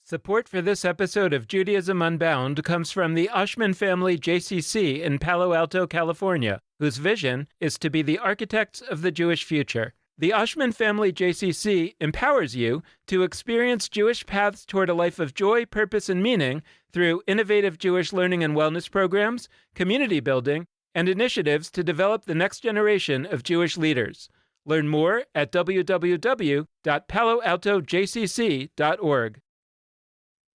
Support for this episode of Judaism Unbound comes from the Oshman Family JCC in Palo Alto, California, whose vision is to be the architects of the Jewish future. The Oshman Family JCC empowers you to experience Jewish paths toward a life of joy, purpose, and meaning through innovative Jewish learning and wellness programs, community building, and initiatives to develop the next generation of Jewish leaders. Learn more at www.paloaltojcc.org.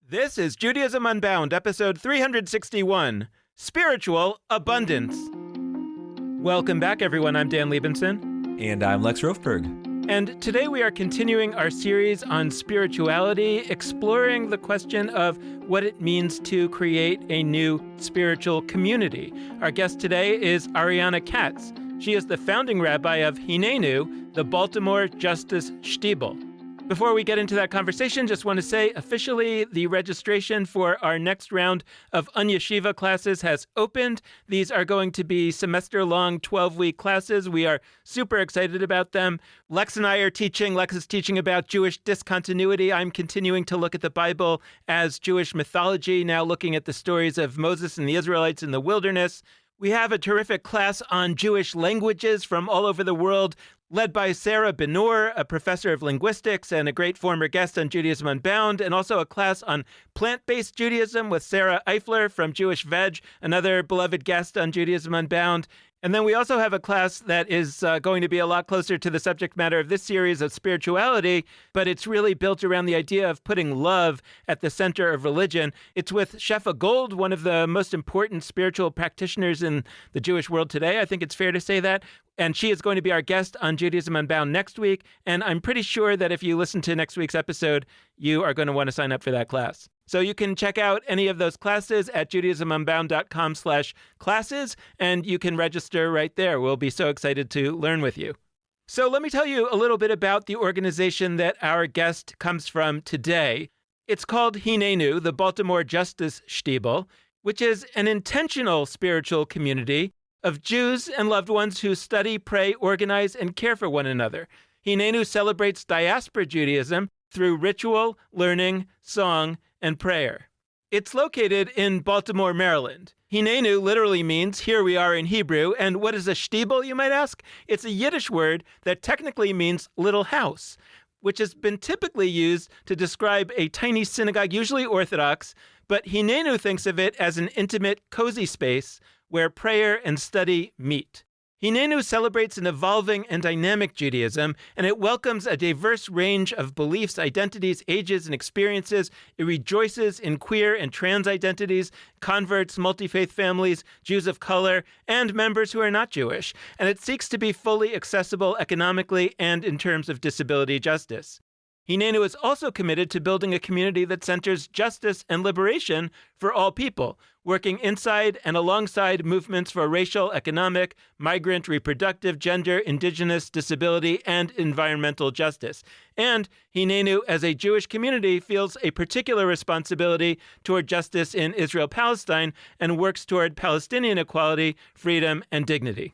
This is Judaism Unbound, episode 361, Spiritual Abundance. Welcome back, everyone. I'm Dan Liebenson. And I'm Lex Rofberg. And today we are continuing our series on spirituality, exploring the question of what it means to create a new spiritual community. Our guest today is Ariana Katz. She is the founding rabbi of Hinenu, the Baltimore Justice Shtibel. Before we get into that conversation, just want to say officially the registration for our next round of Unyeshiva classes has opened. These are going to be semester-long 12-week classes. We are super excited about them. Lex and I are teaching. Lex is teaching about Jewish discontinuity. I'm continuing to look at the Bible as Jewish mythology, now looking at the stories of Moses and the Israelites in the wilderness. We have a terrific class on Jewish languages from all over the world, led by Sarah Benor, a professor of linguistics and a great former guest on Judaism Unbound, and also a class on plant-based Judaism with Sarah Eifler from Jewish Veg, another beloved guest on Judaism Unbound. And then we also have a class that is going to be a lot closer to the subject matter of this series of spirituality, but it's really built around the idea of putting love at the center of religion. It's with Shefa Gold, one of the most important spiritual practitioners in the Jewish world today. I think it's fair to say that. And she is going to be our guest on Judaism Unbound next week. And I'm pretty sure that if you listen to next week's episode, you are going to want to sign up for that class. So you can check out any of those classes at judaismunbound.com/classes, and you can register right there. We'll be so excited to learn with you. So let me tell you a little bit about the organization that our guest comes from today. It's called Hinenu, the Baltimore Justice Shtibel, which is an intentional spiritual community of Jews and loved ones who study, pray, organize, and care for one another. Hinenu celebrates diaspora Judaism through ritual, learning, song, and prayer. It's located in Baltimore, Maryland. Hinenu literally means here we are in Hebrew. And what is a shtibel, you might ask? It's a Yiddish word that technically means little house, which has been typically used to describe a tiny synagogue, usually Orthodox, but Hinenu thinks of it as an intimate, cozy space where prayer and study meet. Hinenu celebrates an evolving and dynamic Judaism, and it welcomes a diverse range of beliefs, identities, ages, and experiences. It rejoices in queer and trans identities, converts, multi-faith families, Jews of color, and members who are not Jewish. And it seeks to be fully accessible economically and in terms of disability justice. Hinenu is also committed to building a community that centers justice and liberation for all people, working inside and alongside movements for racial, economic, migrant, reproductive, gender, indigenous, disability, and environmental justice. And Hinenu, as a Jewish community, feels a particular responsibility toward justice in Israel-Palestine and works toward Palestinian equality, freedom, and dignity.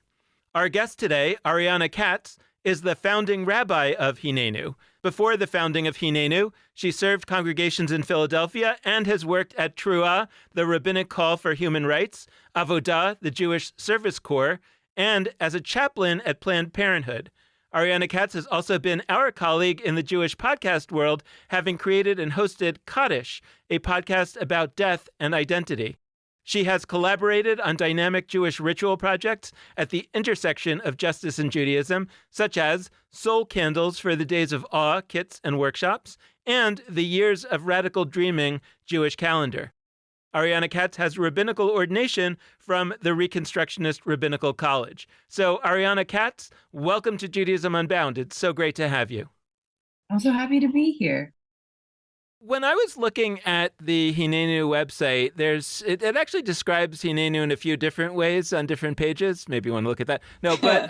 Our guest today, Ariana Katz, is the founding rabbi of Hinenu. Before the founding of Hinenu, she served congregations in Philadelphia and has worked at Truah, the Rabbinic Call for Human Rights, Avodah, the Jewish Service Corps, and as a chaplain at Planned Parenthood. Ariana Katz has also been our colleague in the Jewish podcast world, having created and hosted Kaddish, a podcast about death and identity. She has collaborated on dynamic Jewish ritual projects at the intersection of justice and Judaism, such as Soul Candles for the Days of Awe kits and workshops, and the Years of Radical Dreaming Jewish calendar. Ariana Katz has rabbinical ordination from the Reconstructionist Rabbinical College. So, Ariana Katz, welcome to Judaism Unbound. It's so great to have you. I'm so happy to be here. When I was looking at the Hinenu website, it actually describes Hinenu in a few different ways on different pages. Maybe you want to look at that. No, but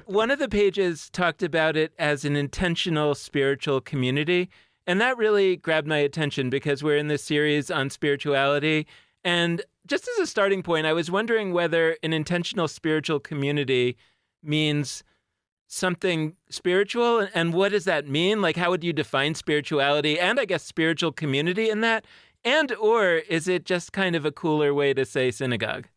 one of the pages talked about it as an intentional spiritual community. And that really grabbed my attention because we're in this series on spirituality. And just as a starting point, I was wondering whether an intentional spiritual community means something spiritual? And what does that mean? Like, how would you define spirituality and I guess spiritual community in that? And or is it just kind of a cooler way to say synagogue?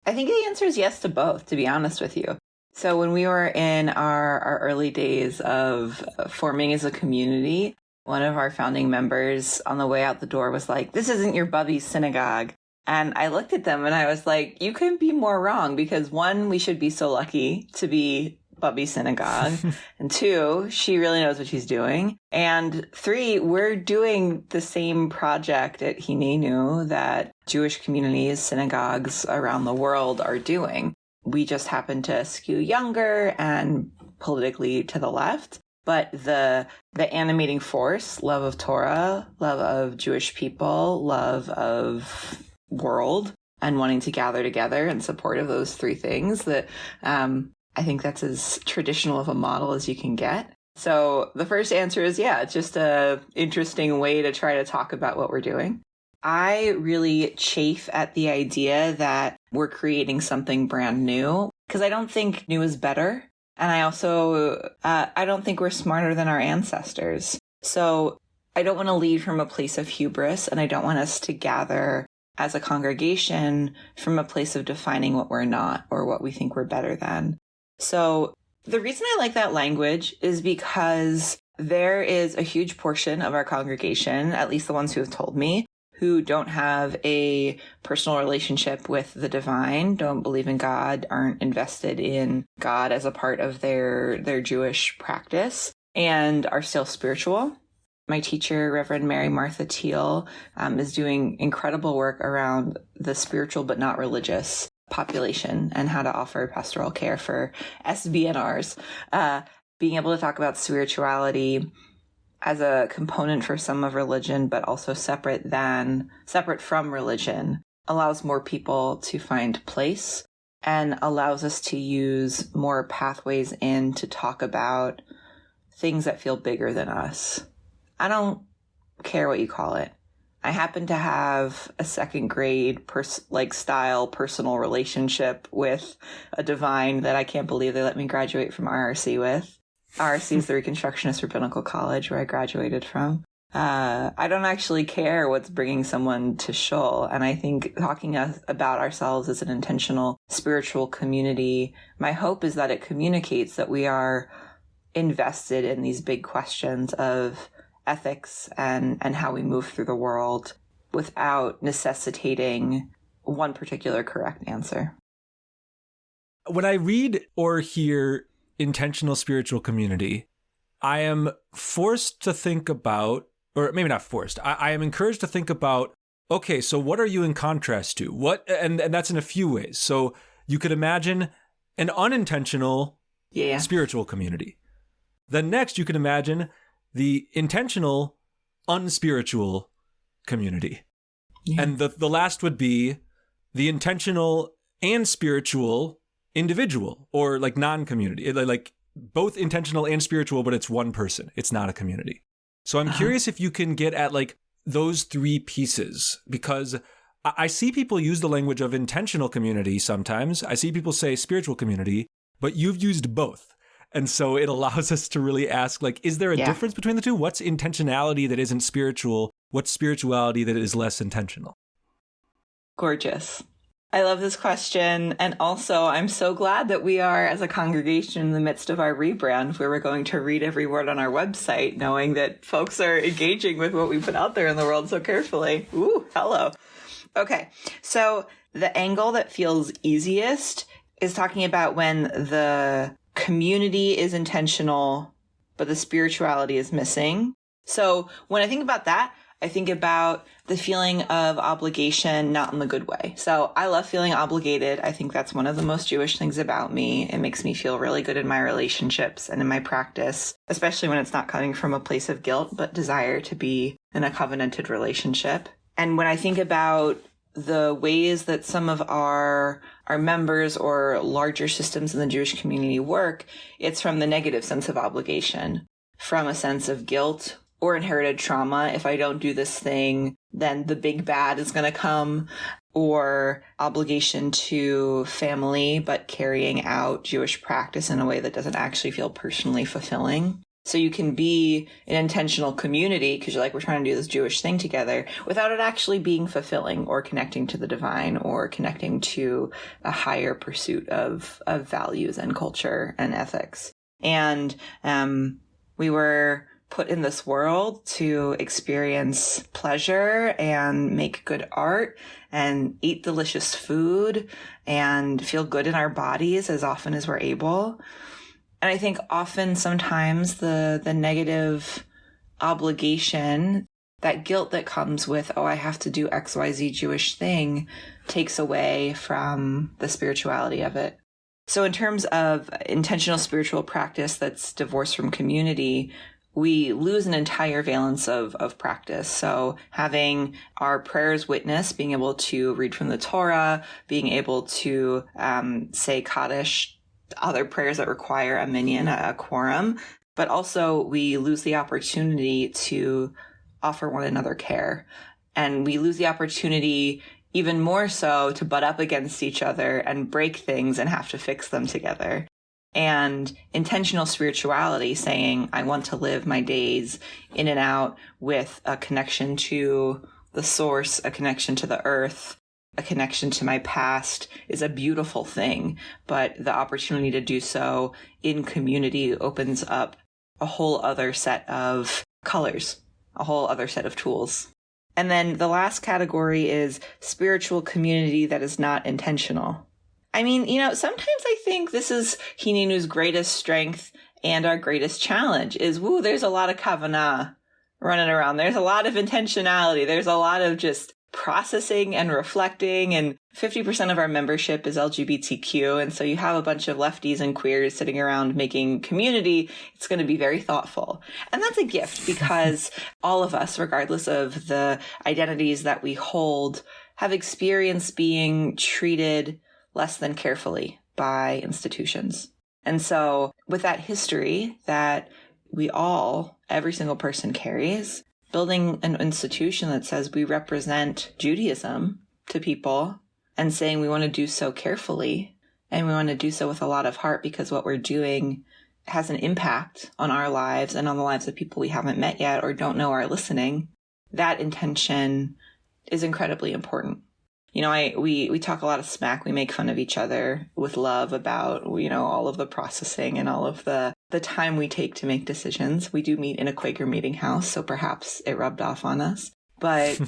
I think the answer is yes to both, to be honest with you. So when we were in our early days of forming as a community, one of our founding members on the way out the door was like, "This isn't your Bubby's synagogue." And I looked at them and I was like, you couldn't be more wrong, because one, we should be so lucky to be Bubby's synagogue. And two, she really knows what she's doing. And three, we're doing the same project at Hinenu that Jewish communities, synagogues around the world are doing. We just happen to skew younger and politically to the left. But the animating force, love of Torah, love of Jewish people, love of world, and wanting to gather together in support of those three things, that I think that's as traditional of a model as you can get. So the first answer is, yeah, it's just a interesting way to try to talk about what we're doing. I really chafe at the idea that we're creating something brand new, because I don't think new is better. And I also, I don't think we're smarter than our ancestors. So I don't want to lead from a place of hubris, and I don't want us to gather as a congregation from a place of defining what we're not or what we think we're better than. So the reason I like that language is because there is a huge portion of our congregation, at least the ones who have told me, who don't have a personal relationship with the divine, don't believe in God, aren't invested in God as a part of their Jewish practice, and are still spiritual. My teacher, Reverend Mary Martha Teal, is doing incredible work around the spiritual but not religious population and how to offer pastoral care for SBNRs. Being able to talk about spirituality as a component for some of religion, but also separate from religion, allows more people to find place and allows us to use more pathways in to talk about things that feel bigger than us. I don't care what you call it. I happen to have a second grade style personal relationship with a divine that I can't believe they let me graduate from RRC with. RRC is the Reconstructionist Rabbinical College where I graduated from. I don't actually care what's bringing someone to shul. And I think talking about ourselves as an intentional spiritual community, my hope is that it communicates that we are invested in these big questions of ethics and how we move through the world without necessitating one particular correct answer. When I read or hear intentional spiritual community, I am forced to think about, or maybe not forced, I am encouraged to think about, okay, so what are you in contrast to? What, and that's in a few ways. So you could imagine an unintentional spiritual community. Then next you can imagine the intentional unspiritual community. Yeah. And the last would be the intentional and spiritual individual, or like non-community, like both intentional and spiritual, but it's one person. It's not a community. So I'm curious if you can get at like those three pieces, because I see people use the language of intentional community sometimes. I see people say spiritual community, but you've used both. And so it allows us to really ask, like, is there a difference between the two? What's intentionality that isn't spiritual? What's spirituality that is less intentional? Gorgeous. I love this question. And also, I'm so glad that we are, as a congregation, in the midst of our rebrand, where we're going to read every word on our website, knowing that folks are engaging with what we put out there in the world so carefully. Ooh, hello. Okay, so the angle that feels easiest is talking about when the community is intentional, but the spirituality is missing. So when I think about that, I think about the feeling of obligation, not in the good way. So I love feeling obligated. I think that's one of the most Jewish things about me. It makes me feel really good in my relationships and in my practice, especially when it's not coming from a place of guilt, but desire to be in a covenanted relationship. And when I think about the ways that some of our members or larger systems in the Jewish community work, it's from the negative sense of obligation, from a sense of guilt or inherited trauma. If I don't do this thing, then the big bad is going to come. or obligation to family, but carrying out Jewish practice in a way that doesn't actually feel personally fulfilling. So you can be an intentional community because you're like, we're trying to do this Jewish thing together without it actually being fulfilling or connecting to the divine or connecting to a higher pursuit of values and culture and ethics. And we were put in this world to experience pleasure and make good art and eat delicious food and feel good in our bodies as often as we're able. And I think often sometimes the negative obligation, that guilt that comes with, oh, I have to do XYZ Jewish thing, takes away from the spirituality of it. So in terms of intentional spiritual practice that's divorced from community, we lose an entire valence of practice. So having our prayers witnessed, being able to read from the Torah, being able to say Kaddish, other prayers that require a minyan, a quorum, but also we lose the opportunity to offer one another care. And we lose the opportunity even more so to butt up against each other and break things and have to fix them together. And intentional spirituality, saying, I want to live my days in and out with a connection to the source, a connection to the earth, a connection to my past, is a beautiful thing. But the opportunity to do so in community opens up a whole other set of colors, a whole other set of tools. And then the last category is spiritual community that is not intentional. I mean, sometimes I think this is Hinenu's greatest strength and our greatest challenge is, there's a lot of kavanah running around. There's a lot of intentionality. There's a lot of just processing and reflecting. And 50% of our membership is LGBTQ. And so you have a bunch of lefties and queers sitting around making community. It's going to be very thoughtful. And that's a gift because all of us, regardless of the identities that we hold, have experienced being treated less than carefully by institutions. And so with that history that we all, every single person carries, building an institution that says we represent Judaism to people and saying we want to do so carefully and we want to do so with a lot of heart because what we're doing has an impact on our lives and on the lives of people we haven't met yet or don't know are listening, that intention is incredibly important. We talk a lot of smack. We make fun of each other with love about, all of the processing and all of the time we take to make decisions. We do meet in a Quaker meeting house, so perhaps it rubbed off on us. But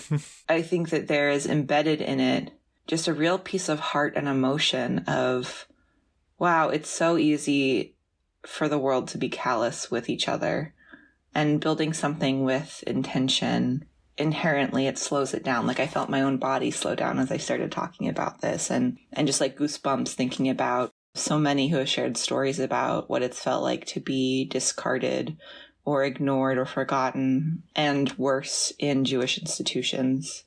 I think that there is embedded in it just a real piece of heart and emotion of, wow, it's so easy for the world to be callous with each other, and building something with intention, inherently it slows it down. Like I felt my own body slow down as I started talking about this and just like goosebumps thinking about so many who have shared stories about what it's felt like to be discarded or ignored or forgotten, and worse in Jewish institutions.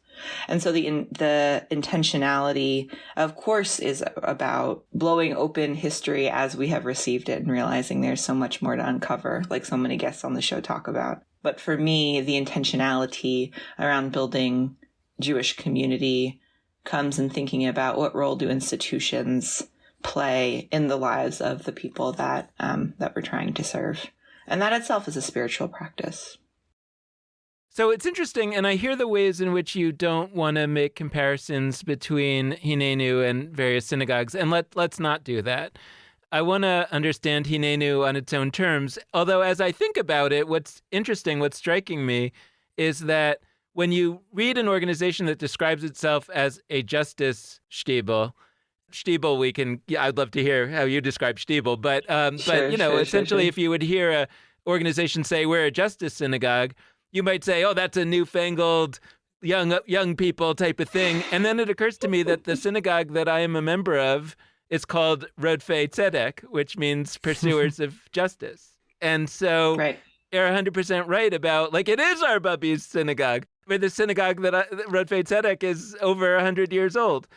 And so the intentionality, of course, is about blowing open history as we have received it and realizing there's so much more to uncover, like so many guests on the show talk about. But for me, the intentionality around building Jewish community comes in thinking about what role do institutions play in the lives of the people that we're trying to serve. And that itself is a spiritual practice. So it's interesting, and I hear the ways in which you don't want to make comparisons between Hinenu and various synagogues, and let's not do that. I want to understand Hinenu on its own terms, although as I think about it, what's interesting, what's striking me, is that when you read an organization that describes itself as a justice shtibel, I'd love to hear how you describe shtibel, but essentially if you would hear an organization say, we're a justice synagogue, you might say, oh, that's a newfangled young people type of thing. And then it occurs to me that the synagogue that I am a member of is called Rodfei Tzedek, which means pursuers of justice. And so you're 100% right about, it is our Bubby's synagogue. But the synagogue Rodfei Tzedek is over 100 years old.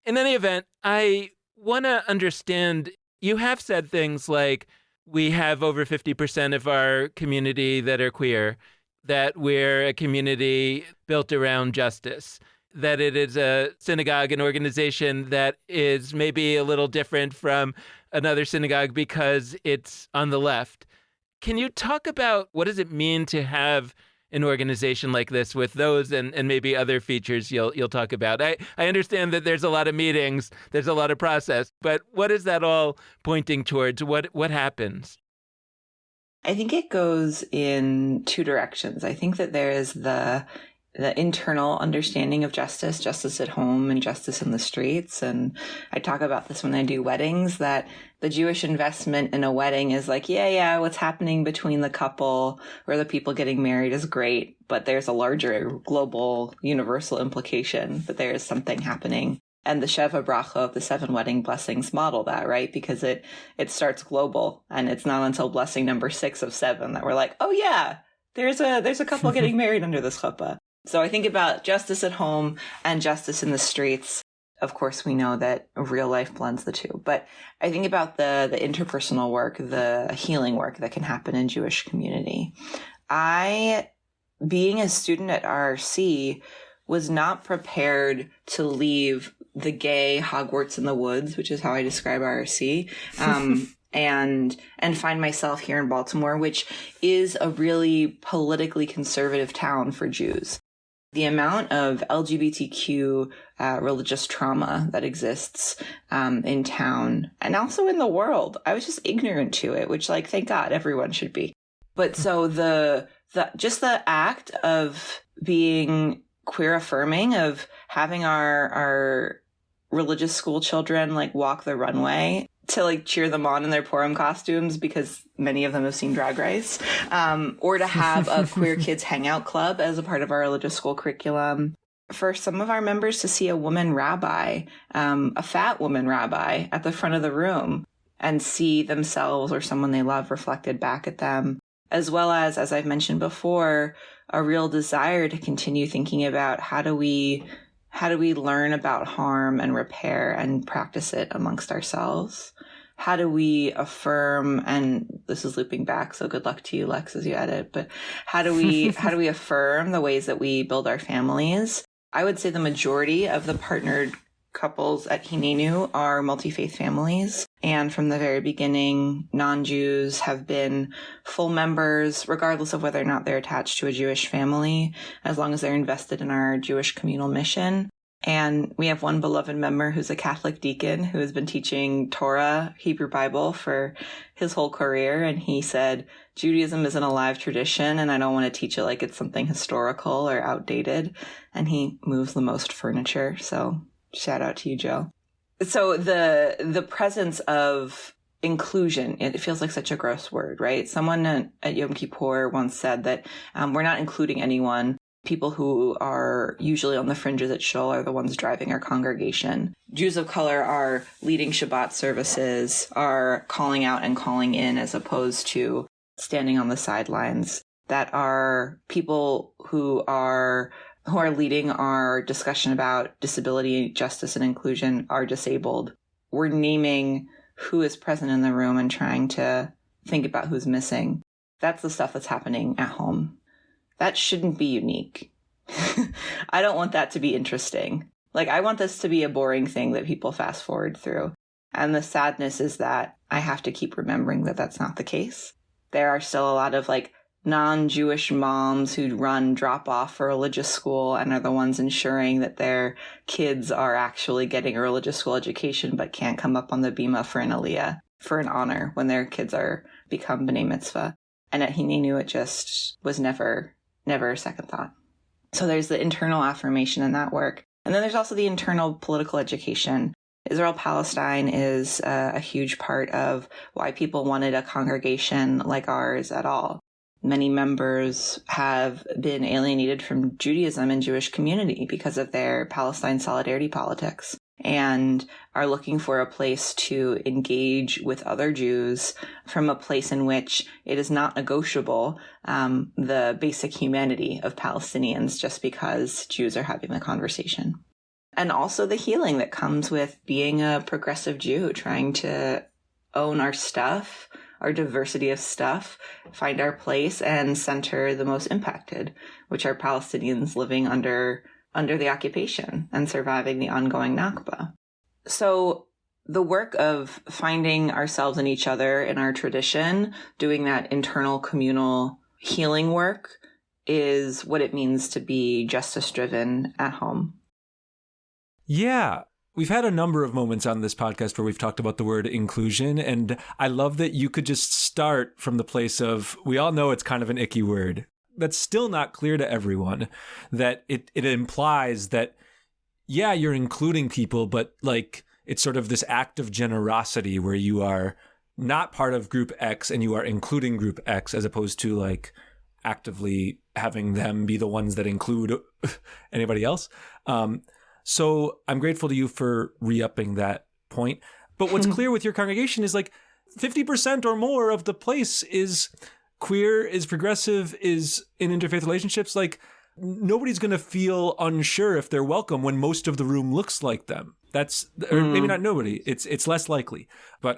In any event, I want to understand, you have said things like, we have over 50% of our community that are queer, that we're a community built around justice, that it is a synagogue, an organization that is maybe a little different from another synagogue because it's on the left. Can you talk about what does it mean to have an organization like this with those and maybe other features you'll talk about? I understand that there's a lot of meetings, there's a lot of process, but what is that all pointing towards? What happens? I think it goes in two directions. I think that there is the internal understanding of justice at home and justice in the streets. And I talk about this when I do weddings, that the Jewish investment in a wedding is like, yeah, what's happening between the couple or the people getting married is great, but there's a larger global universal implication that there is something happening. And the Sheva Bracha of the 7 wedding blessings model that, right? Because it starts global, and it's not until blessing number 6 of 7 that we're like, oh yeah, there's a couple getting married under this chuppah. So I think about justice at home and justice in the streets. Of course, we know that real life blends the two. But I think about the interpersonal work, the healing work that can happen in Jewish community. Being a student at RRC, was not prepared to leave the gay Hogwarts in the woods, which is how I describe RRC, and find myself here in Baltimore, which is a really politically conservative town for Jews. The amount of LGBTQ religious trauma that exists in town and also in the world, I was just ignorant to it, which, like, thank God, everyone should be. But so the act of being queer affirming, of having our religious school children like walk the runway to like cheer them on in their Purim costumes, because many of them have seen Drag Race, or to have a queer kids hangout club as a part of our religious school curriculum. For some of our members to see a woman rabbi, a fat woman rabbi at the front of the room, and see themselves or someone they love reflected back at them, as well as I've mentioned before, a real desire to continue thinking about how do we learn about harm and repair and practice it amongst ourselves? How do we affirm, and this is looping back, so good luck to you, Lex, as you edit, but how do we affirm the ways that we build our families? I would say the majority of the partnered couples at Hinenu are multi-faith families. And from the very beginning, non-Jews have been full members, regardless of whether or not they're attached to a Jewish family, as long as they're invested in our Jewish communal mission. And we have one beloved member who's a Catholic deacon who has been teaching Torah, Hebrew Bible, for his whole career. And he said, Judaism is an alive tradition, and I don't want to teach it like it's something historical or outdated. And he moves the most furniture. So shout out to you, Joe. So the presence of inclusion, it feels like such a gross word, right? Someone at Yom Kippur once said that we're not including anyone. People who are usually on the fringes at Shul are the ones driving our congregation. Jews of color are leading Shabbat services, are calling out and calling in, as opposed to standing on the sidelines. That are people who are leading our discussion about disability, justice, and inclusion are disabled. We're naming who is present in the room and trying to think about who's missing. That's the stuff that's happening at home. That shouldn't be unique. I don't want that to be interesting. Like, I want this to be a boring thing that people fast forward through. And the sadness is that I have to keep remembering that that's not the case. There are still a lot of like non-Jewish moms who run drop-off for religious school and are the ones ensuring that their kids are actually getting a religious school education but can't come up on the bima for an aliyah, for an honor, when their kids are become b'nai mitzvah. And at Hinenu, it just was never a second thought. So there's the internal affirmation in that work. And then there's also the internal political education. Israel-Palestine is a huge part of why people wanted a congregation like ours at all. Many members have been alienated from Judaism and Jewish community because of their Palestine solidarity politics, and are looking for a place to engage with other Jews from a place in which it is not negotiable the basic humanity of Palestinians just because Jews are having the conversation. And also the healing that comes with being a progressive Jew, trying to own our stuff, our diversity of stuff, find our place, and center the most impacted, which are Palestinians living under under the occupation and surviving the ongoing Nakba. So the work of finding ourselves in each other in our tradition, doing that internal communal healing work, is what it means to be justice-driven at home. Yeah. We've had a number of moments on this podcast where we've talked about the word inclusion, and I love that you could just start from the place of, we all know it's kind of an icky word. That's still not clear to everyone, that it implies that, yeah, you're including people, but like it's sort of this act of generosity where you are not part of group X and you are including group X, as opposed to like actively having them be the ones that include anybody else. So I'm grateful to you for re-upping that point. But what's clear with your congregation is like 50% or more of the place is queer, is progressive, is in interfaith relationships. Like nobody's going to feel unsure if they're welcome when most of the room looks like them. That's, or maybe not nobody. It's less likely. But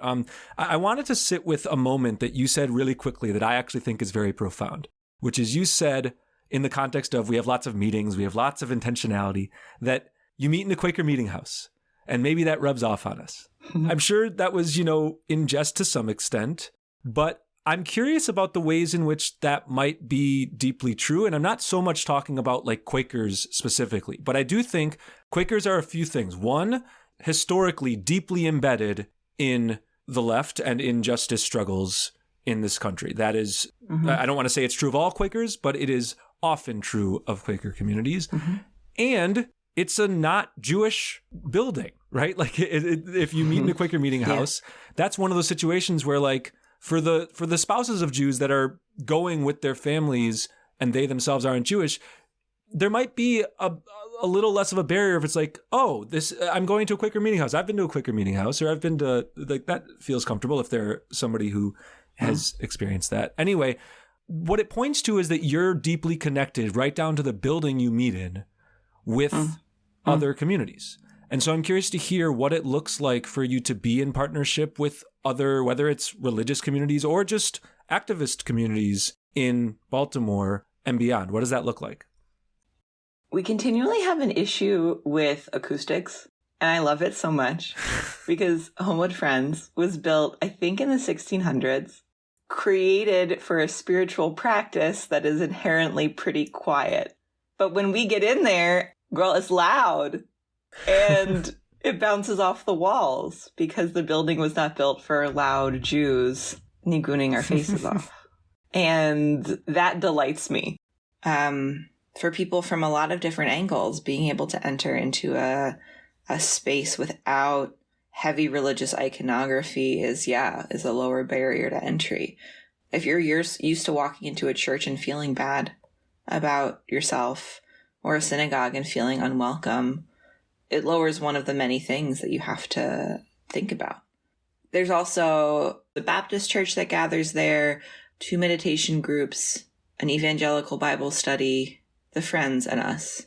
I wanted to sit with a moment that you said really quickly that I actually think is very profound, which is you said in the context of we have lots of meetings, we have lots of intentionality, that you meet in a Quaker meeting house, and maybe that rubs off on us. I'm sure that was, in jest to some extent, but I'm curious about the ways in which that might be deeply true. And I'm not so much talking about like Quakers specifically, but I do think Quakers are a few things. One, historically deeply embedded in the left and in justice struggles in this country. That is, I don't want to say it's true of all Quakers, but it is often true of Quaker communities. And it's a not Jewish building, right? Like if you meet in a Quaker meeting house, that's one of those situations where like for the spouses of Jews that are going with their families and they themselves aren't Jewish, there might be a little less of a barrier if it's like, oh, I'm going to a Quaker meeting house. I've been to a Quaker meeting house, or I've been to, like, that feels comfortable if they're somebody who has experienced that. Anyway, what it points to is that you're deeply connected right down to the building you meet in with other communities. And so I'm curious to hear what it looks like for you to be in partnership with other, whether it's religious communities or just activist communities in Baltimore and beyond. What does that look like? We continually have an issue with acoustics, and I love it so much because Homewood Friends was built, I think, in the 1600s, created for a spiritual practice that is inherently pretty quiet. But when we get in there, girl, it's loud and it bounces off the walls because the building was not built for loud Jews nigooning our faces off. And that delights me. For people from a lot of different angles, being able to enter into a space without heavy religious iconography is a lower barrier to entry. If you're used to walking into a church and feeling bad about yourself, or a synagogue and feeling unwelcome, it lowers one of the many things that you have to think about. There's also the Baptist church that gathers there, 2 meditation groups, an evangelical Bible study, the Friends, and us.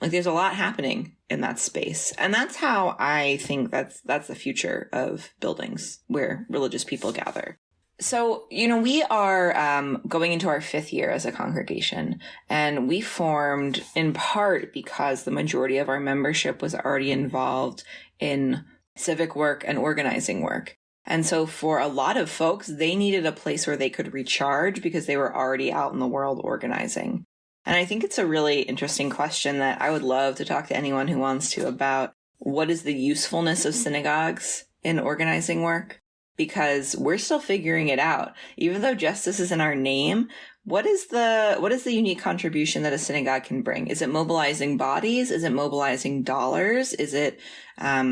Like, there's a lot happening in that space. And that's how I think that's the future of buildings where religious people gather. So, we are going into our 5th year as a congregation, and we formed in part because the majority of our membership was already involved in civic work and organizing work. And so for a lot of folks, they needed a place where they could recharge because they were already out in the world organizing. And I think it's a really interesting question that I would love to talk to anyone who wants to about what is the usefulness of synagogues in organizing work? Because we're still figuring it out. Even though justice is in our name, what is the unique contribution that a synagogue can bring? Is it mobilizing bodies? Is it mobilizing dollars? Is it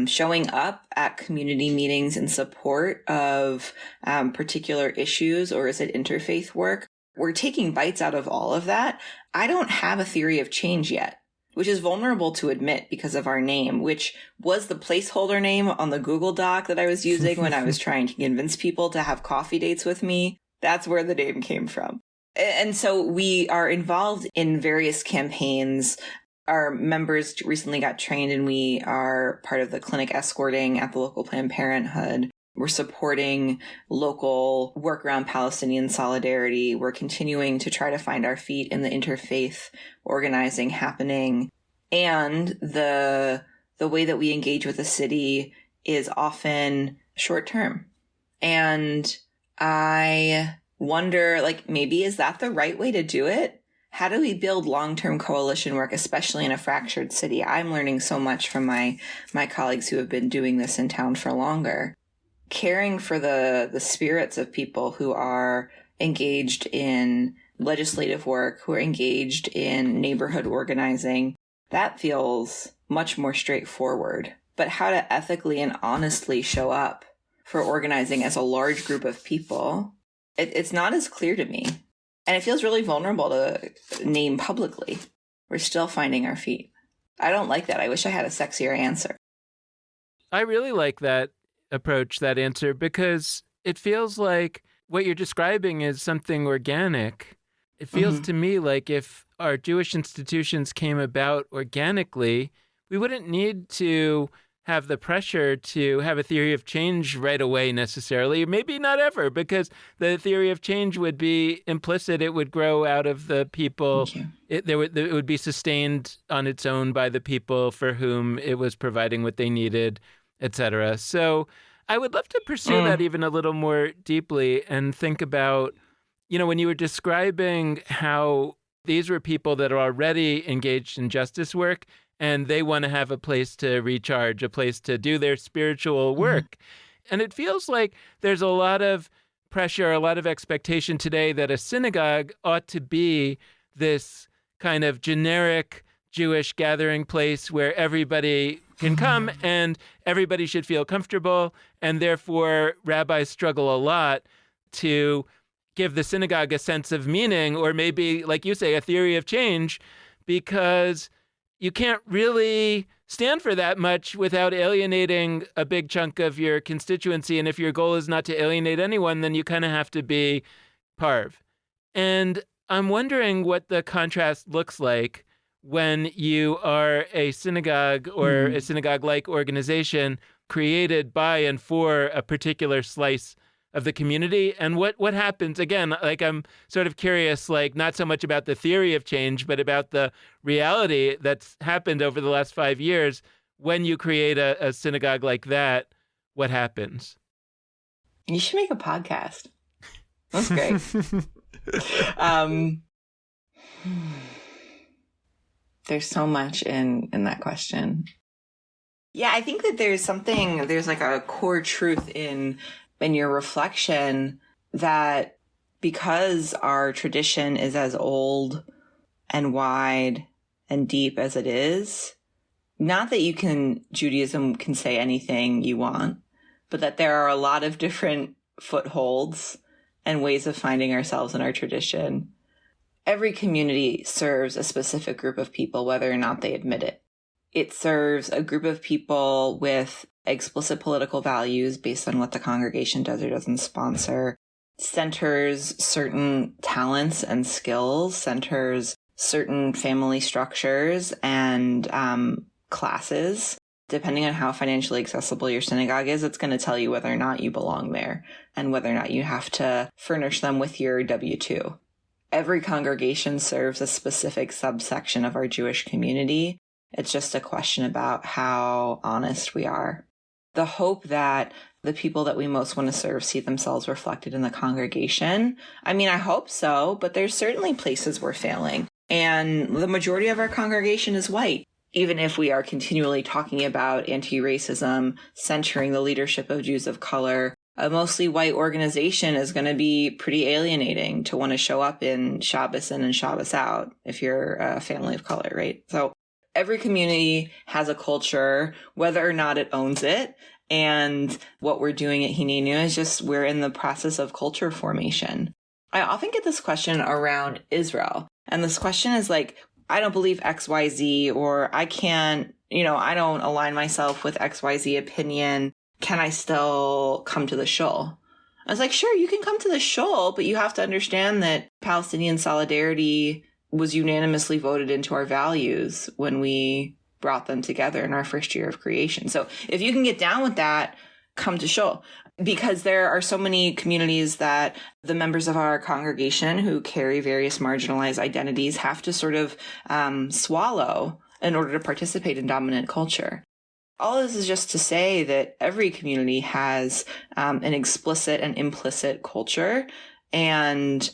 showing up at community meetings in support of particular issues? Or is it interfaith work? We're taking bites out of all of that. I don't have a theory of change yet, which is vulnerable to admit because of our name, which was the placeholder name on the Google Doc that I was using when I was trying to convince people to have coffee dates with me. That's where the name came from. And so we are involved in various campaigns. Our members recently got trained, and we are part of the clinic escorting at the local Planned Parenthood. We're supporting local work around Palestinian solidarity. We're continuing to try to find our feet in the interfaith organizing happening. And the way that we engage with the city is often short term. And I wonder, like, maybe is that the right way to do it? How do we build long-term coalition work, especially in a fractured city? I'm learning so much from my colleagues who have been doing this in town for longer. Caring for the spirits of people who are engaged in legislative work, who are engaged in neighborhood organizing, that feels much more straightforward. But how to ethically and honestly show up for organizing as a large group of people, it's not as clear to me. And it feels really vulnerable to name publicly. We're still finding our feet. I don't like that. I wish I had a sexier answer. I really like that approach, that answer, because it feels like what you're describing is something organic. It feels to me like if our Jewish institutions came about organically, we wouldn't need to have the pressure to have a theory of change right away necessarily, maybe not ever, because the theory of change would be implicit. It would grow out of the people. It would be sustained on its own by the people for whom it was providing what they needed, etc. So I would love to pursue that even a little more deeply and think about, when you were describing how these were people that are already engaged in justice work, and they want to have a place to recharge, a place to do their spiritual work. And it feels like there's a lot of pressure, a lot of expectation today that a synagogue ought to be this kind of generic Jewish gathering place where everybody can come and everybody should feel comfortable. And therefore, rabbis struggle a lot to give the synagogue a sense of meaning, or maybe, like you say, a theory of change, because you can't really stand for that much without alienating a big chunk of your constituency. And if your goal is not to alienate anyone, then you kind of have to be parv. And I'm wondering what the contrast looks like when you are a synagogue or a synagogue-like organization created by and for a particular slice of the community, and what happens, again, like I'm sort of curious, like not so much about the theory of change, but about the reality that's happened over the last 5 years. When you create a synagogue like that, what happens? You should make a podcast. That's great. There's so much in that question. Yeah, I think that there's like a core truth in your reflection that because our tradition is as old and wide and deep as it is, not that Judaism can say anything you want, but that there are a lot of different footholds and ways of finding ourselves in our tradition. Every community serves a specific group of people, whether or not they admit it. It serves a group of people with explicit political values based on what the congregation does or doesn't sponsor, centers certain talents and skills, centers certain family structures and classes. Depending on how financially accessible your synagogue is, it's going to tell you whether or not you belong there and whether or not you have to furnish them with your W-2. Every congregation serves a specific subsection of our Jewish community. It's just a question about how honest we are. The hope that the people that we most want to serve see themselves reflected in the congregation. I mean, I hope so, but there's certainly places we're failing. And the majority of our congregation is white. Even if we are continually talking about anti-racism, centering the leadership of Jews of color, a mostly white organization is going to be pretty alienating to want to show up in Shabbos in and Shabbos out if you're a family of color, right? So every community has a culture, whether or not it owns it. And what we're doing at Hinenu is just we're in the process of culture formation. I often get this question around Israel. And this question is like, I don't believe XYZ, or I can't, I don't align myself with XYZ opinion. Can I still come to the shul? I was like, sure, you can come to the shul, but you have to understand that Palestinian solidarity was unanimously voted into our values when we brought them together in our first year of creation. So if you can get down with that, come to shul. Because there are so many communities that the members of our congregation who carry various marginalized identities have to sort of swallow in order to participate in dominant culture. All of this is just to say that every community has an explicit and implicit culture, and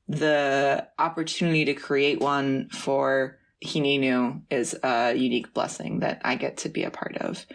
the opportunity to create one for Hinenu is a unique blessing that I get to be a part of.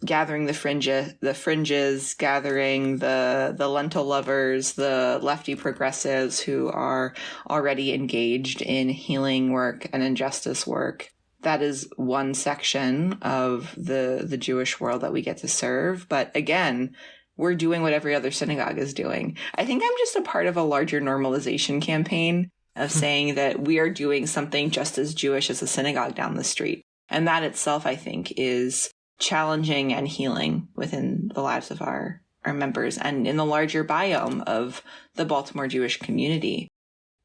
Gathering the fringes, gathering the lentil lovers, the lefty progressives who are already engaged in healing work and injustice work. That is one section of the Jewish world that we get to serve. But again, we're doing what every other synagogue is doing. I think I'm just a part of a larger normalization campaign of saying that we are doing something just as Jewish as a synagogue down the street. And that itself, I think, is challenging and healing within the lives of our members and in the larger biome of the Baltimore Jewish community.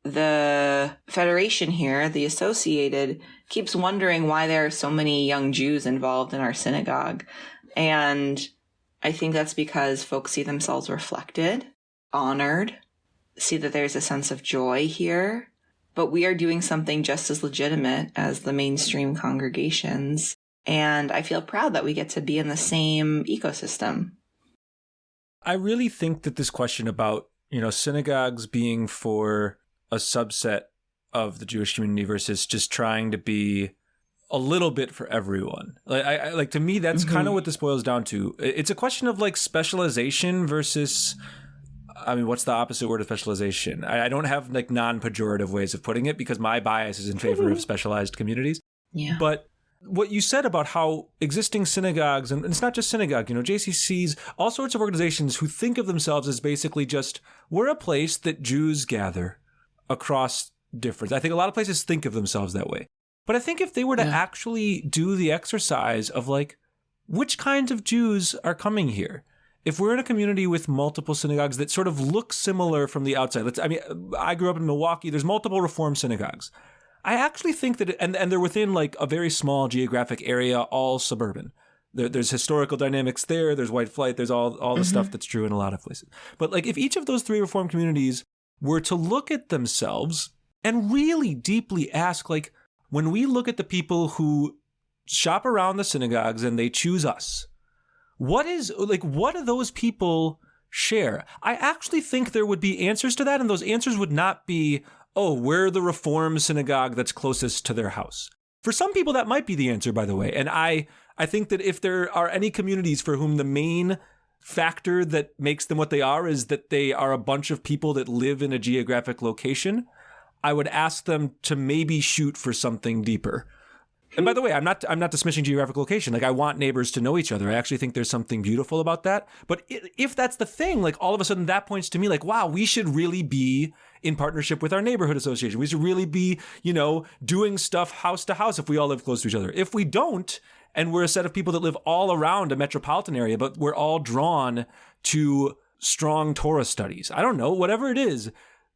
The Federation here, the Associated, keeps wondering why there are so many young Jews involved in our synagogue. And I think that's because folks see themselves reflected, honored, see that there's a sense of joy here. But we are doing something just as legitimate as the mainstream congregations. And I feel proud that we get to be in the same ecosystem. I really think that this question about, synagogues being for a subset of the Jewish community versus just trying to be a little bit for everyone. Like to me, that's kind of what this boils down to. It's a question of like specialization versus, what's the opposite word of specialization? I don't have like non-pejorative ways of putting it because my bias is in favor of specialized communities. Yeah. But what you said about how existing synagogues, and it's not just synagogue, JCCs, all sorts of organizations who think of themselves as basically just, we're a place that Jews gather across difference. I think a lot of places think of themselves that way. But I think if they were to actually do the exercise of like, which kinds of Jews are coming here? If we're in a community with multiple synagogues that sort of look similar from the outside, I grew up in Milwaukee, there's multiple Reform synagogues. I actually think that, and they're within like a very small geographic area, all suburban. There's historical dynamics there, there's white flight, there's all the stuff that's true in a lot of places. But like if each of those three Reform communities were to look at themselves and really deeply ask, like, when we look at the people who shop around the synagogues and they choose us, what do those people share? I actually think there would be answers to that, and those answers would not be, oh, we're the Reform synagogue that's closest to their house. For some people, that might be the answer, by the way. And I think that if there are any communities for whom the main factor that makes them what they are is that they are a bunch of people that live in a geographic location, I would ask them to maybe shoot for something deeper. And by the way, I'm not dismissing geographic location. Like, I want neighbors to know each other. I actually think there's something beautiful about that. But if that's the thing, like, all of a sudden that points to me like, wow, we should really be in partnership with our neighborhood association. We should really be, doing stuff house to house if we all live close to each other. If we don't, and we're a set of people that live all around a metropolitan area, but we're all drawn to strong Torah studies, I don't know, whatever it is,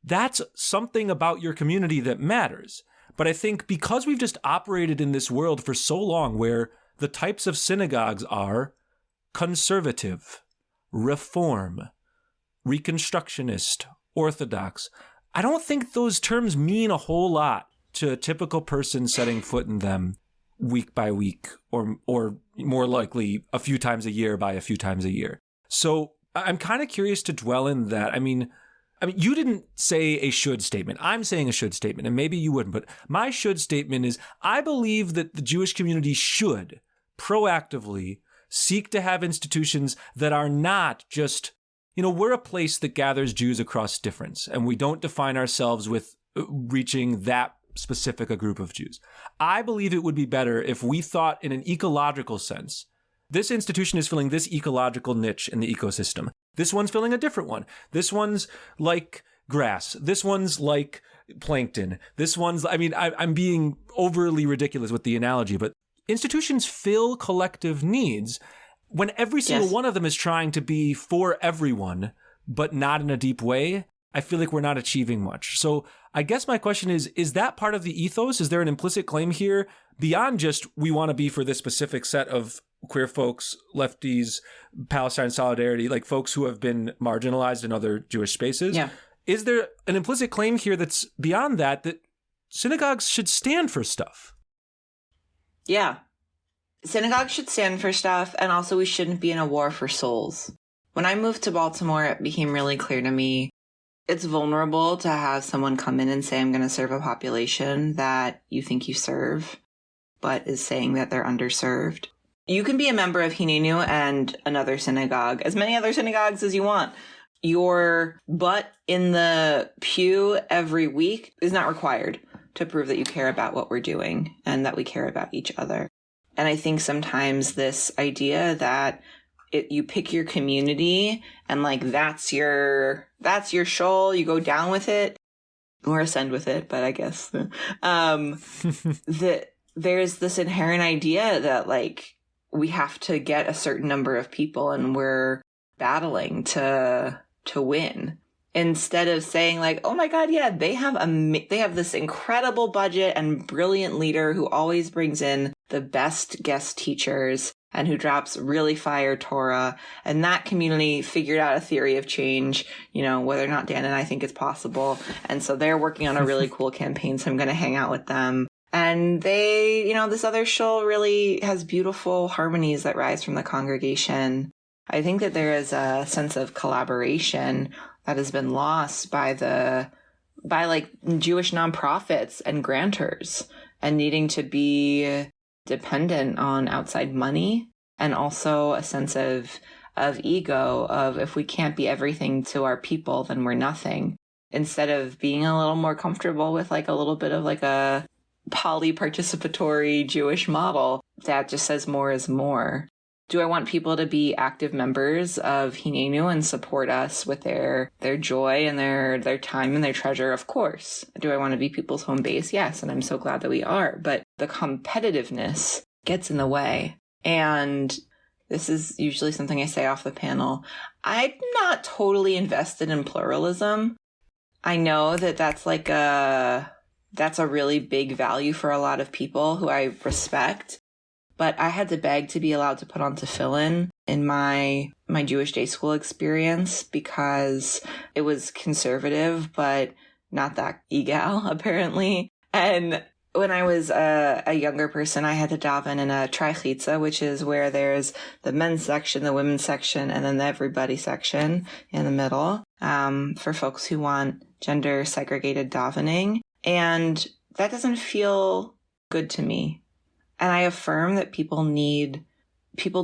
that's something about your community that matters. But I think because we've just operated in this world for so long where the types of synagogues are conservative, reform, reconstructionist, orthodox, I don't think those terms mean a whole lot to a typical person setting foot in them week by week, or more likely a few times a year by a few times a year. So I'm kind of curious to dwell in that. I mean, you didn't say a should statement. I'm saying a should statement, and maybe you wouldn't, but my should statement is I believe that the Jewish community should proactively seek to have institutions that are not just, we're a place that gathers Jews across difference, and we don't define ourselves with reaching that specific a group of Jews. I believe it would be better if we thought in an ecological sense, this institution is filling this ecological niche in the ecosystem. This one's filling a different one. This one's like grass. This one's like plankton. This one's, I'm being overly ridiculous with the analogy, but institutions fill collective needs when every single one of them is trying to be for everyone, but not in a deep way. I feel like we're not achieving much. So I guess my question is that part of the ethos? Is there an implicit claim here beyond just we want to be for this specific set of queer folks, lefties, Palestine solidarity, like folks who have been marginalized in other Jewish spaces? Yeah. Is there an implicit claim here that's beyond that synagogues should stand for stuff? Yeah. Synagogue should stand for stuff, and also we shouldn't be in a war for souls. When I moved to Baltimore, it became really clear to me it's vulnerable to have someone come in and say, I'm going to serve a population that you think you serve, but is saying that they're underserved. You can be a member of Hinenu and another synagogue, as many other synagogues as you want. Your butt in the pew every week is not required to prove that you care about what we're doing and that we care about each other. And I think sometimes this idea that you pick your community and like that's your shoal, you go down with it or ascend with it, but I guess that there's this inherent idea that like we have to get a certain number of people and we're battling to win. Instead of saying like, oh my God, yeah, they have this incredible budget and brilliant leader who always brings in the best guest teachers and who drops really fire Torah. And that community figured out a theory of change, whether or not Dan and I think it's possible. And so they're working on a really cool campaign. So I'm going to hang out with them. And they, this other shul really has beautiful harmonies that rise from the congregation. I think that there is a sense of collaboration that has been lost by Jewish nonprofits and grantors and needing to be dependent on outside money, and also a sense of ego of if we can't be everything to our people, then we're nothing. Instead of being a little more comfortable with like a little bit of like a poly-participatory Jewish model that just says more is more. Do I want people to be active members of Hinenu and support us with their joy and their time and their treasure? Of course. Do I want to be people's home base? Yes, and I'm so glad that we are. But the competitiveness gets in the way. And this is usually something I say off the panel. I'm not totally invested in pluralism. I know that that's a really big value for a lot of people who I respect. But I had to beg to be allowed to put on tefillin in my Jewish day school experience because it was conservative, but not that egal, apparently. And when I was a younger person, I had to daven in a trichitza, which is where there's the men's section, the women's section, and then the everybody section in the middle, for folks who want gender segregated davening. And that doesn't feel good to me. And I affirm that people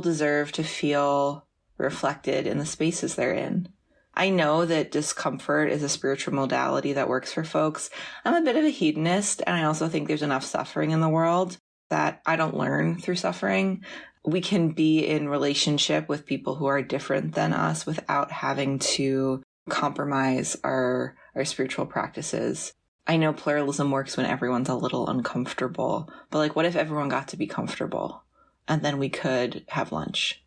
deserve to feel reflected in the spaces they're in. I know that discomfort is a spiritual modality that works for folks. I'm a bit of a hedonist, and I also think there's enough suffering in the world that I don't learn through suffering. We can be in relationship with people who are different than us without having to compromise our spiritual practices. I know pluralism works when everyone's a little uncomfortable, but like, what if everyone got to be comfortable and then we could have lunch?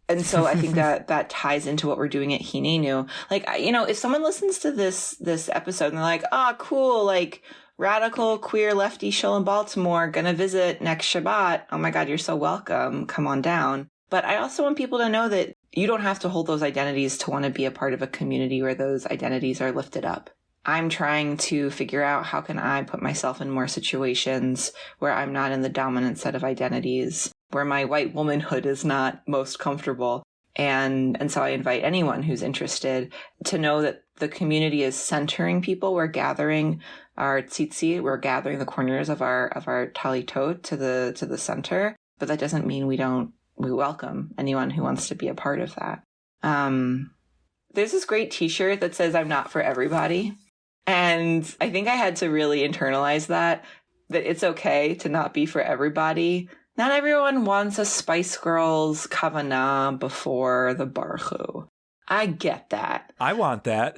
And so I think that ties into what we're doing at Hinenu. Like, if someone listens to this episode and they're like, cool, like radical queer lefty shul in Baltimore, gonna visit next Shabbat. Oh my God, you're so welcome. Come on down. But I also want people to know that you don't have to hold those identities to want to be a part of a community where those identities are lifted up. I'm trying to figure out how can I put myself in more situations where I'm not in the dominant set of identities, where my white womanhood is not most comfortable. And so I invite anyone who's interested to know that the community is centering people. We're gathering our tzitzit, we're gathering the corners of our talitot to the center, but that doesn't mean we welcome anyone who wants to be a part of that. There's this great t-shirt that says I'm not for everybody. And I think I had to really internalize that it's okay to not be for everybody. Not everyone wants a Spice Girls kavanah before the Baruch. I get that. I want that.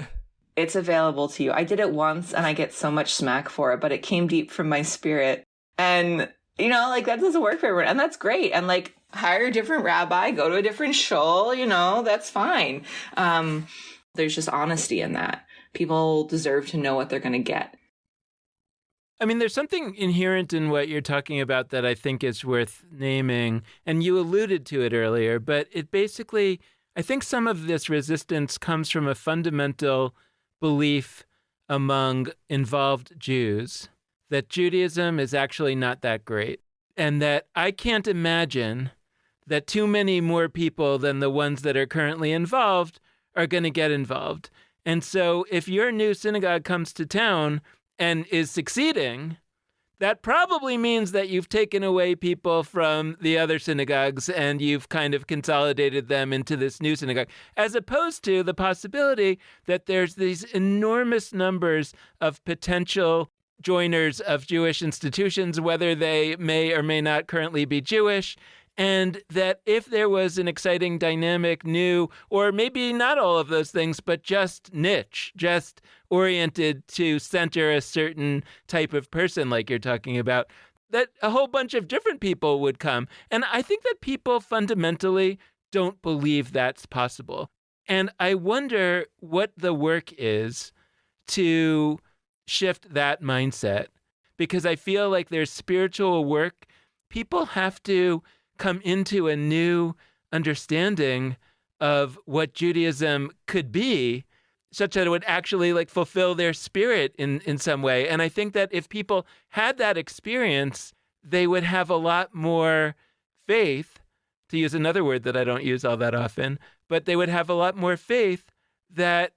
It's available to you. I did it once and I get so much smack for it, but it came deep from my spirit. And, that doesn't work for everyone. And that's great. And hire a different rabbi, go to a different shul, that's fine. There's just honesty in that. People deserve to know what they're going to get. I mean, there's something inherent in what you're talking about that I think is worth naming. And you alluded to it earlier, but it basically, I think some of this resistance comes from a fundamental belief among involved Jews that Judaism is actually not that great. and that I can't imagine that too many more people than the ones that are currently involved are going to get involved. And so if your new synagogue comes to town and is succeeding, that probably means that you've taken away people from the other synagogues and you've kind of consolidated them into this new synagogue, as opposed to the possibility that there's these enormous numbers of potential joiners of Jewish institutions, whether they may or may not currently be Jewish, and that if there was an exciting, dynamic, new, or maybe not all of those things, but just niche, just oriented to center a certain type of person like you're talking about, that a whole bunch of different people would come. And I think that people fundamentally don't believe that's possible. And I wonder what the work is to shift that mindset, because I feel like there's spiritual work. People have to come into a new understanding of what Judaism could be, such that it would actually like fulfill their spirit in some way. And I think that if people had that experience, they would have a lot more faith, to use another word that I don't use all that often, but they would have a lot more faith that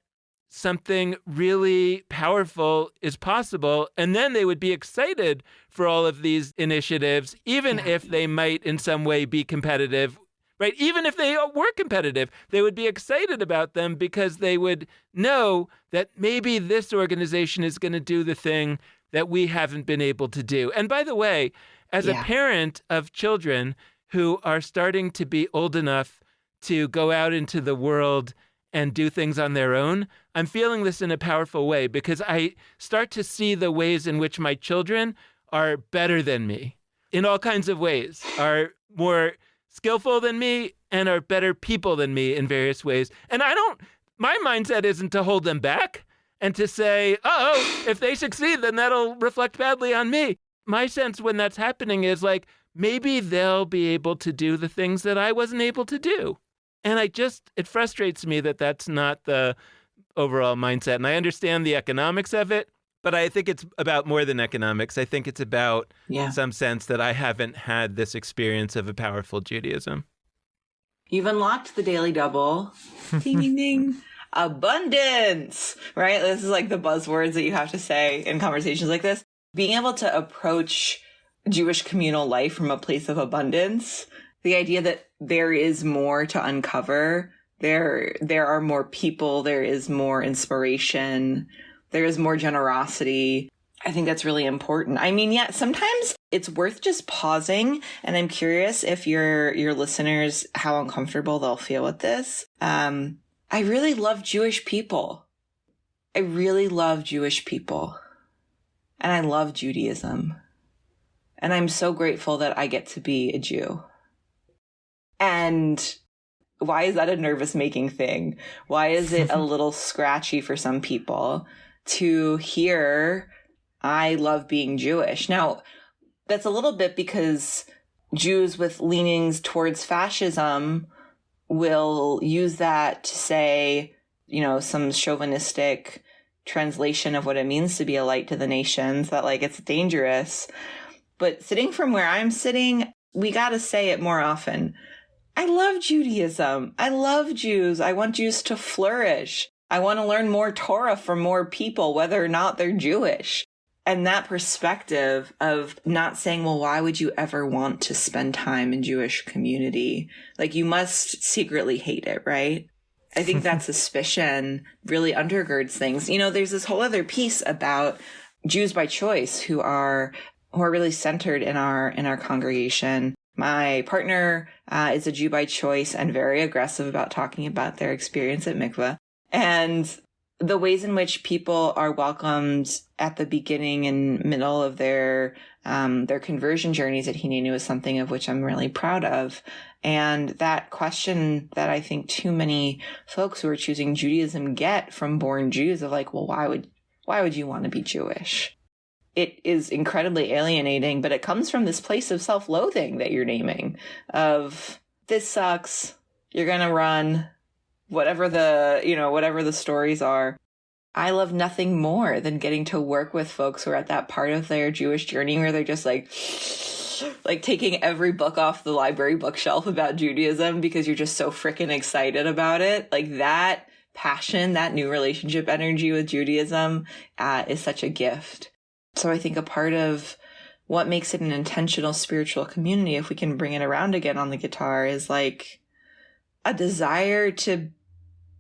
something really powerful is possible. And then they would be excited for all of these initiatives, even if they might in some way be competitive, right? Even if they were competitive, they would be excited about them because they would know that maybe this organization is going to do the thing that we haven't been able to do. And by the way, as a parent of children who are starting to be old enough to go out into the world and do things on their own, I'm feeling this in a powerful way because I start to see the ways in which my children are better than me in all kinds of ways, are more skillful than me and are better people than me in various ways. And my mindset isn't to hold them back and to say, oh, if they succeed, then that'll reflect badly on me. My sense when that's happening is like, maybe they'll be able to do the things that I wasn't able to do. And it frustrates me that that's not the overall mindset. And I understand the economics of it, but I think it's about more than economics. I think it's about some sense that I haven't had this experience of a powerful Judaism. You've unlocked the daily double. Ding, ding, ding. Abundance, right? This is like the buzzwords that you have to say in conversations like this. Being able to approach Jewish communal life from a place of abundance, the idea that there is more to uncover, there are more people, there is more inspiration, there is more generosity. I think that's really important. I mean, sometimes it's worth just pausing, and I'm curious if your listeners, how uncomfortable they'll feel with this. I really love Jewish people. I really love Jewish people. And I love Judaism. And I'm so grateful that I get to be a Jew. And why is that a nervous-making thing? Why is it a little scratchy for some people to hear, I love being Jewish? Now, that's a little bit because Jews with leanings towards fascism will use that to say, some chauvinistic translation of what it means to be a light to the nations, that like it's dangerous. But sitting from where I'm sitting, we got to say it more often. I love Judaism. I love Jews. I want Jews to flourish. I want to learn more Torah from more people, whether or not they're Jewish. And that perspective of not saying, well, why would you ever want to spend time in Jewish community? Like, you must secretly hate it, right? I think that suspicion really undergirds things. There's this whole other piece about Jews by choice who are really centered in our congregation. My partner is a Jew by choice and very aggressive about talking about their experience at mikveh. And the ways in which people are welcomed at the beginning and middle of their conversion journeys at Hinenu is something of which I'm really proud of. And that question that I think too many folks who are choosing Judaism get from born Jews of like, well, why would you want to be Jewish? It is incredibly alienating, but it comes from this place of self-loathing that you're naming of this sucks. You're going to run whatever the stories are. I love nothing more than getting to work with folks who are at that part of their Jewish journey where they're just like, like taking every book off the library bookshelf about Judaism because you're just so freaking excited about it. Like that passion, that new relationship energy with Judaism is such a gift. So I think a part of what makes it an intentional spiritual community, if we can bring it around again on the guitar, is like a desire to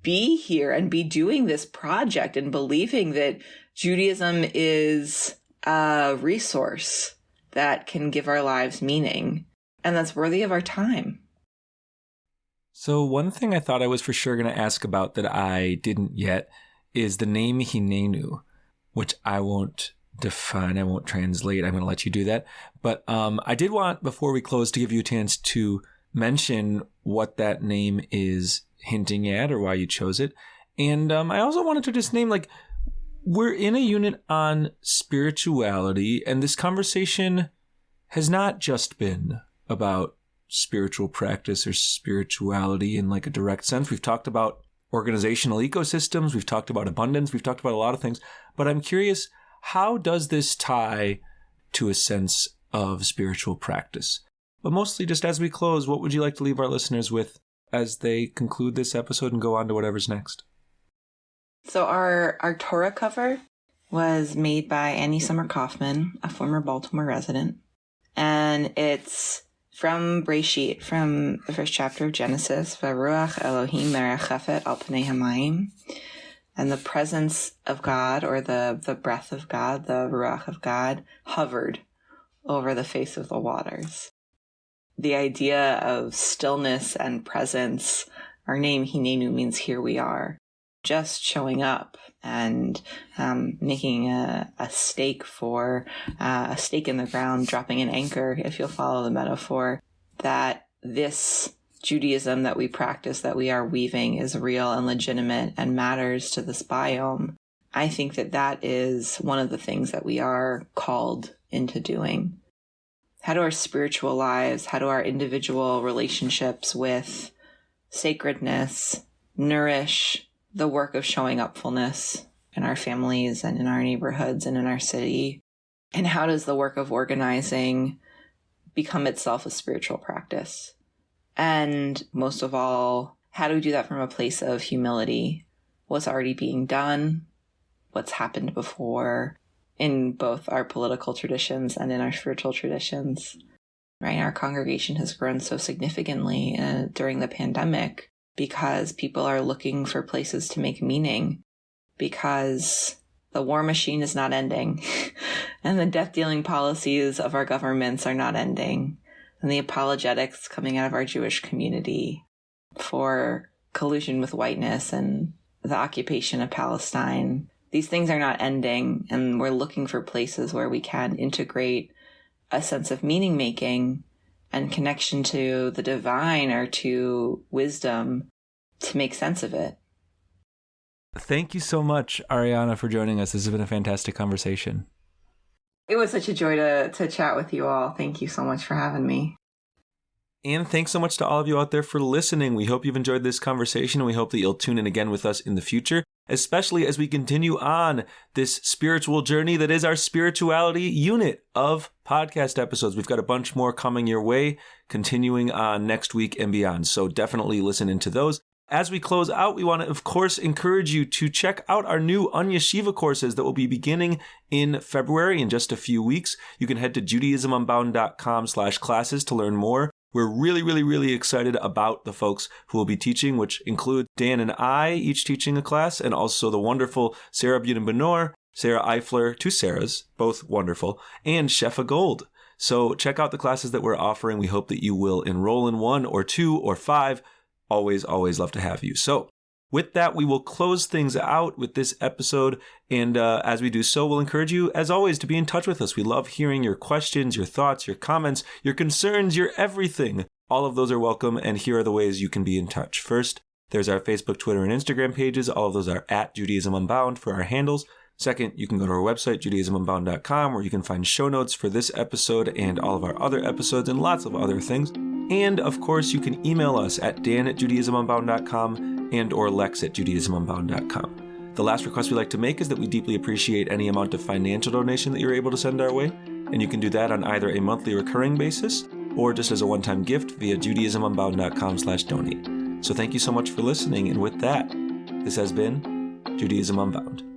be here and be doing this project and believing that Judaism is a resource that can give our lives meaning and that's worthy of our time. So one thing I thought I was for sure going to ask about that I didn't yet is the name Hinenu, which I won't define, I won't translate. I'm going to let you do that. But I did want, before we close, to give you a chance to mention what that name is hinting at or why you chose it. And I also wanted to just name, like, we're in a unit on spirituality, and this conversation has not just been about spiritual practice or spirituality in like a direct sense. We've talked about organizational ecosystems, we've talked about abundance, we've talked about a lot of things, but I'm curious, how does this tie to a sense of spiritual practice? But mostly just as we close, what would you like to leave our listeners with as they conclude this episode and go on to whatever's next? So our Torah cover was made by Annie Summer Kaufman, a former Baltimore resident. And it's from Breshit, from the first chapter of Genesis, V'ruach Elohim merachefet al pnei hamayim. And the presence of God, or the breath of God, the Ruach of God, hovered over the face of the waters. The idea of stillness and presence, our name Hinenu means here we are, just showing up and making a stake a stake in the ground, dropping an anchor, if you'll follow the metaphor, that this Judaism that we practice, that we are weaving, is real and legitimate and matters to this biome. I think that is one of the things that we are called into doing. How do our spiritual lives, how do our individual relationships with sacredness nourish the work of showing upfulness in our families and in our neighborhoods and in our city? And how does the work of organizing become itself a spiritual practice? And most of all, how do we do that from a place of humility? What's already being done? What's happened before in both our political traditions and in our spiritual traditions? Right? Our congregation has grown so significantly during the pandemic because people are looking for places to make meaning, because the war machine is not ending and the death-dealing policies of our governments are not ending. And the apologetics coming out of our Jewish community for collusion with whiteness and the occupation of Palestine. These things are not ending, and we're looking for places where we can integrate a sense of meaning making and connection to the divine or to wisdom to make sense of it. Thank you so much, Ariana, for joining us. This has been a fantastic conversation. It was such a joy to chat with you all. Thank you so much for having me. And thanks so much to all of you out there for listening. We hope you've enjoyed this conversation, and we hope that you'll tune in again with us in the future, especially as we continue on this spiritual journey that is our spirituality unit of podcast episodes. We've got a bunch more coming your way, continuing on next week and beyond. So definitely listen into those. As we close out, we want to, of course, encourage you to check out our new Unyeshiva courses that will be beginning in February in just a few weeks. You can head to judaismunbound.com/classes to learn more. We're really excited about the folks who will be teaching, which include Dan and I, each teaching a class, and also the wonderful Sarah Bunin-Benor, Sarah Eifler, two Sarahs, both wonderful, and Shefa Gold. So check out the classes that we're offering. We hope that you will enroll in 1 or 2 or 5. Always love to have you. So with that, we will close things out with this episode. And as we do so, we'll encourage you, as always, to be in touch with us. We love hearing your questions, your thoughts, your comments, your concerns, your everything. All of those are welcome. And here are the ways you can be in touch. First, there's our Facebook, Twitter, and Instagram pages. All of those are at Judaism Unbound for our handles. Second, you can go to our website, judaismunbound.com, where you can find show notes for this episode and all of our other episodes and lots of other things. And, of course, you can email us at dan@judaismunbound.com and or lex@judaismunbound.com. The last request we like to make is that we deeply appreciate any amount of financial donation that you're able to send our way. and you can do that on either a monthly recurring basis or just as a one-time gift via judaismunbound.com/donate. So thank you so much for listening, and with that, this has been Judaism Unbound.